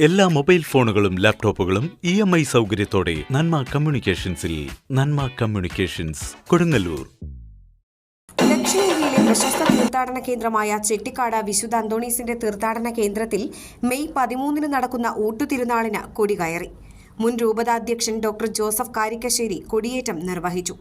എല്ലാ മൊബൈൽ ഫോണുകളും ലാപ്ടോപ്പുകളും EMI സൗകര്യത്തോടെ നന്മ കമ്മ്യൂണിക്കേഷൻസിൽ. നന്മ കമ്മ്യൂണിക്കേഷൻസ്, കൊടുങ്ങല്ലൂർ. ദക്ഷിണേന്ത്യയിലെ പ്രശസ്ത തീർത്ഥാടന കേന്ദ്രമായ ചെട്ടിക്കാട് വിശുദ്ധ അന്തോണീസിന്റെ തീർത്ഥാടന കേന്ദ്രത്തിൽ മെയ് 13 നടക്കുന്ന ഊട്ടുതിരുനാളിന് കൊടികയറി. മുൻ രൂപതാധ്യക്ഷൻ ഡോക്ടർ ജോസഫ് കാരിക്കശ്ശേരി കൊടിയേറ്റം നിർവഹിച്ചു.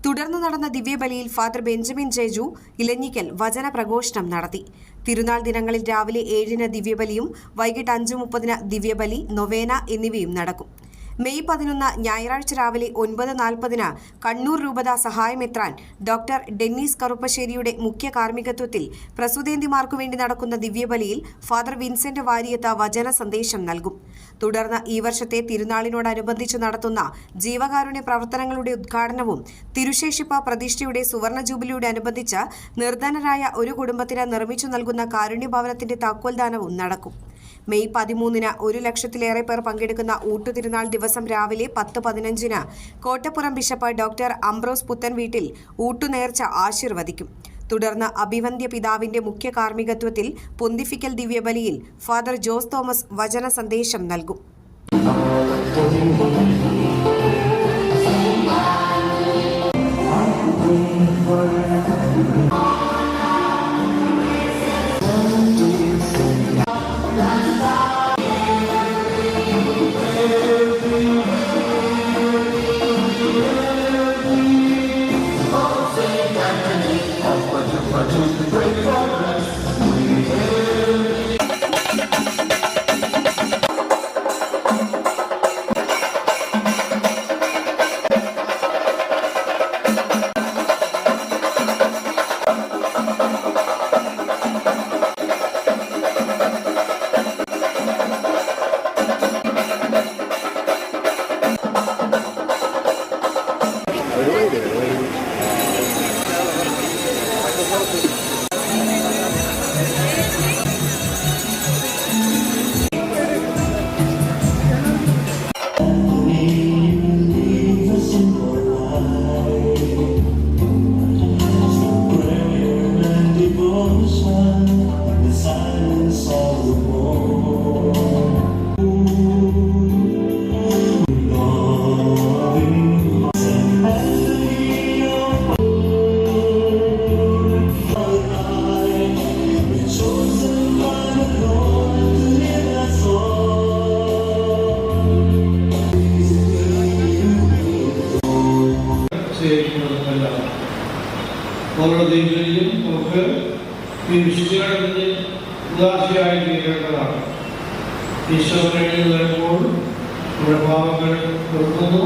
തുടർന്ന് നടന്ന ദിവ്യബലിയിൽ ഫാദർ ബെഞ്ചമിൻ ജേജു ഇലഞ്ഞിക്കൽ വചന പ്രഘോഷണം നടത്തി. തിരുനാൾ ദിനങ്ങളിൽ രാവിലെ 7-ന് ദിവ്യബലിയും വൈകിട്ട് 5:30-ന് ദിവ്യബലി, നൊവേന എന്നിവയും നടക്കും. മെയ് 11 ഞായറാഴ്ച രാവിലെ 9:40-ന് കണ്ണൂർ രൂപതാ സഹായമെത്രാൻ ഡോക്ടർ ഡെന്നീസ് കറുപ്പശ്ശേരിയുടെ മുഖ്യ കാർമ്മികത്വത്തിൽ പ്രസൂതേന്തിമാർക്കു വേണ്ടി നടക്കുന്ന ദിവ്യബലിയിൽ ഫാദർ വിൻസെന്റ് വാരിയത്ത് വചന സന്ദേശം നൽകും. തുടർന്ന് ഈ വർഷത്തെ തിരുനാളിനോടനുബന്ധിച്ച് നടത്തുന്ന ജീവകാരുണ്യ പ്രവർത്തനങ്ങളുടെ ഉദ്ഘാടനവും തിരുശേഷിപ്പ് പ്രതിഷ്ഠയുടെ സുവർണ ജൂബിലിയോടനുബന്ധിച്ച് നിർധനരായ ഒരു കുടുംബത്തിന് നിർമ്മിച്ചു നൽകുന്ന കാരുണ്യഭവനത്തിന്റെ താക്കോൽദാനവും നടക്കും. മെയ് 13-ന് 1 ലക്ഷത്തിലേറെ പേർ പങ്കെടുക്കുന്ന ഊട്ടുതിരുനാൾ ദിവസം രാവിലെ 10:15-ന് കോട്ടപ്പുറം ബിഷപ്പ് ഡോക്ടർ അംബ്രോസ് പുത്തൻവീട്ടിൽ ഊട്ടുനേർച്ച ആശീർവദിക്കും. തുടർന്ന് അഭിവന്ദ്യ പിതാവിന്റെ മുഖ്യ കാർമ്മികത്വത്തിൽ പൊന്തിഫിക്കൽ ദിവ്യബലിയിൽ ഫാദർ ജോസ് തോമസ് വചന സന്ദേശം നൽകും. നമ്മുടെ ദൈവത്തിലും നമുക്ക് ഈ വിശുദ്ധികളെ ഉദാശയായി തീരേണ്ടതാണ്. ഈശോയുടെ വരുമ്പോൾ നമ്മുടെ പാപങ്ങൾ കൊടുക്കുന്നു.